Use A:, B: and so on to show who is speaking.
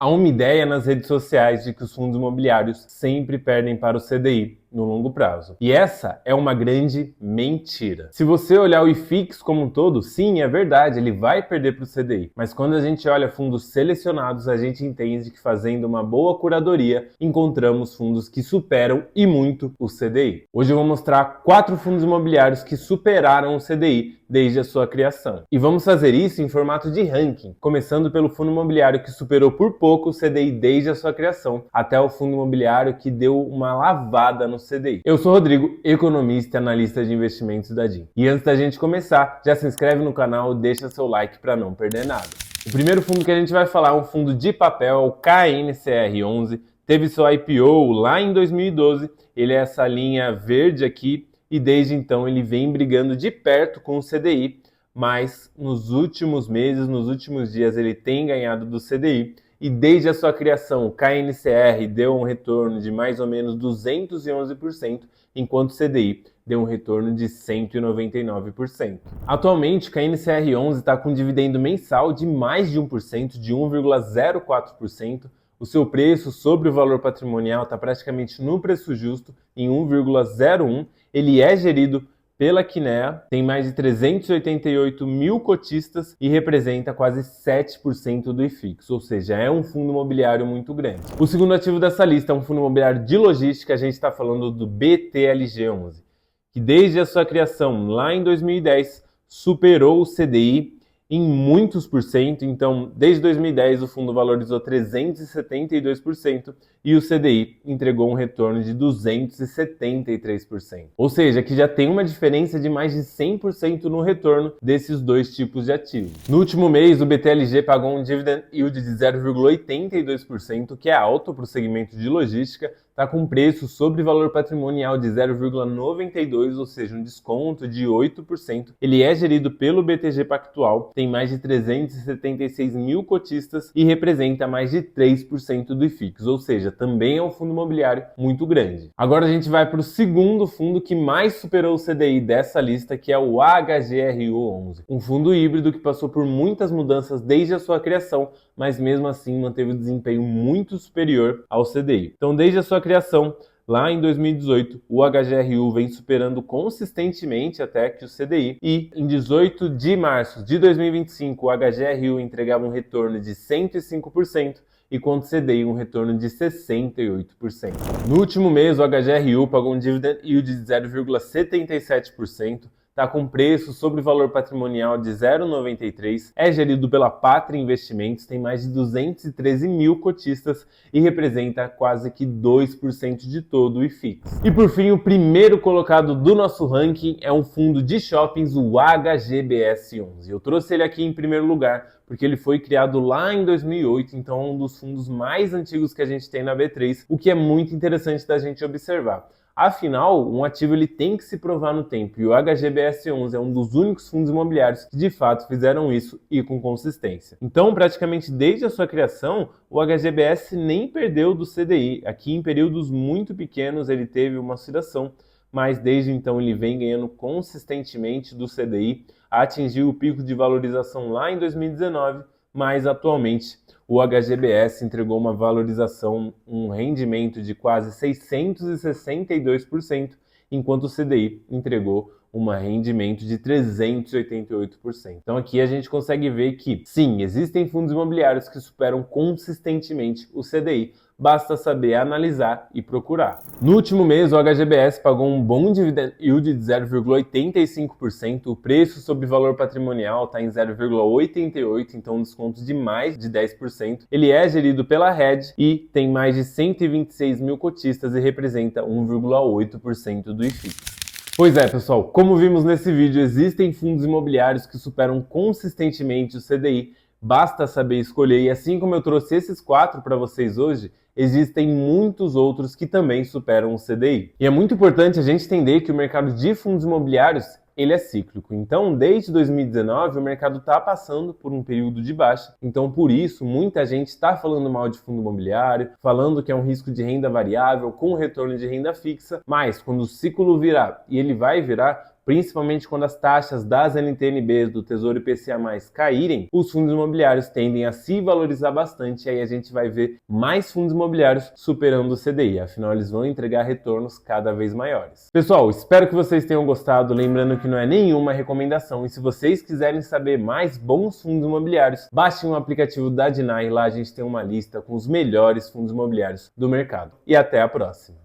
A: Há uma ideia nas redes sociais de que os fundos imobiliários sempre perdem para o CDI no longo prazo. E essa é uma grande mentira. Se você olhar o IFIX como um todo, sim, é verdade, ele vai perder para o CDI. Mas quando a gente olha fundos selecionados, a gente entende que fazendo uma boa curadoria, encontramos fundos que superam e muito o CDI. Hoje eu vou mostrar 4 fundos imobiliários que superaram o CDI desde a sua criação. E vamos fazer isso em formato de ranking, começando pelo fundo imobiliário que superou por pouco o CDI desde a sua criação, até o fundo imobiliário que deu uma lavada no CDI. Eu sou Rodrigo, economista e analista de investimentos da DIN. E antes da gente começar, já se inscreve no canal e deixa seu like para não perder nada. O primeiro fundo que a gente vai falar é um fundo de papel, o KNCR11, teve seu IPO lá em 2012, ele é essa linha verde aqui, e desde então ele vem brigando de perto com o CDI, mas nos últimos meses, nos últimos dias, ele tem ganhado do CDI, e desde a sua criação, o KNCR deu um retorno de mais ou menos 211%, enquanto o CDI deu um retorno de 199%. Atualmente, o KNCR11 está com um dividendo mensal de mais de 1%, de 1,04%, o seu preço sobre o valor patrimonial está praticamente no preço justo, em 1,01. Ele é gerido pela Kinea, tem mais de 388 mil cotistas e representa quase 7% do IFIX, ou seja, é um fundo imobiliário muito grande. O segundo ativo dessa lista é um fundo imobiliário de logística, a gente está falando do BTLG11, que desde a sua criação lá em 2010 superou o CDI em muitos por cento. Então, desde 2010 o fundo valorizou 372% e o CDI entregou um retorno de 273%. Ou seja, que já tem uma diferença de mais de 100% no retorno desses dois tipos de ativos. No último mês, o BTLG pagou um dividend yield de 0,82%, que é alto para o segmento de logística, está com preço sobre valor patrimonial de 0,92, ou seja, um desconto de 8%. Ele é gerido pelo BTG Pactual, tem mais de 376 mil cotistas e representa mais de 3% do IFIX, ou seja, também é um fundo imobiliário muito grande. Agora a gente vai para o segundo fundo que mais superou o CDI dessa lista, que é o HGRU11, um fundo híbrido que passou por muitas mudanças desde a sua criação, mas mesmo assim manteve um desempenho muito superior ao CDI. Então, desde a sua criação, lá em 2018, o HGRU vem superando consistentemente até que o CDI, e em 18 de março de 2025, o HGRU entregava um retorno de 105%, enquanto o CDI um retorno de 68%. No último mês, o HGRU pagou um dividend yield de 0,77%, está com preço sobre valor patrimonial de 0,93, é gerido pela Pátria Investimentos, tem mais de 213 mil cotistas e representa quase que 2% de todo o IFIX. E por fim, o primeiro colocado do nosso ranking é um fundo de shoppings, o HGBS11. Eu trouxe ele aqui em primeiro lugar porque ele foi criado lá em 2008, então é um dos fundos mais antigos que a gente tem na B3, o que é muito interessante da gente observar. Afinal, um ativo ele tem que se provar no tempo, e o HGBS11 é um dos únicos fundos imobiliários que de fato fizeram isso e com consistência. Então, praticamente desde a sua criação, o HGBS nem perdeu do CDI. Aqui em períodos muito pequenos ele teve uma oscilação, mas desde então ele vem ganhando consistentemente do CDI, atingiu o pico de valorização lá em 2019, mas atualmente o HGBS entregou uma valorização, um rendimento de quase 662%, enquanto o CDI entregou um rendimento de 388%. Então aqui a gente consegue ver que, sim, existem fundos imobiliários que superam consistentemente o CDI, basta saber analisar e procurar. No último mês, o HGBS pagou um bom dividend yield de 0,85%, o preço sobre valor patrimonial está em 0,88%, então um desconto de mais de 10%. Ele é gerido pela Red e tem mais de 126 mil cotistas e representa 1,8% do IFIX. Pois é, pessoal, como vimos nesse vídeo, existem fundos imobiliários que superam consistentemente o CDI, basta saber escolher, e assim como eu trouxe esses 4 para vocês hoje, existem muitos outros que também superam o CDI. E é muito importante a gente entender que o mercado de fundos imobiliários ele é cíclico. Então, desde 2019, o mercado está passando por um período de baixa. Então, por isso, muita gente está falando mal de fundo imobiliário, falando que é um risco de renda variável com retorno de renda fixa. Mas, quando o ciclo virar, e ele vai virar, principalmente quando as taxas das NTN-Bs do Tesouro IPCA+, caírem, os fundos imobiliários tendem a se valorizar bastante e aí a gente vai ver mais fundos imobiliários superando o CDI, afinal eles vão entregar retornos cada vez maiores. Pessoal, espero que vocês tenham gostado, lembrando que não é nenhuma recomendação e se vocês quiserem saber mais bons fundos imobiliários, baixem o aplicativo da Dnai, lá a gente tem uma lista com os melhores fundos imobiliários do mercado. E até a próxima!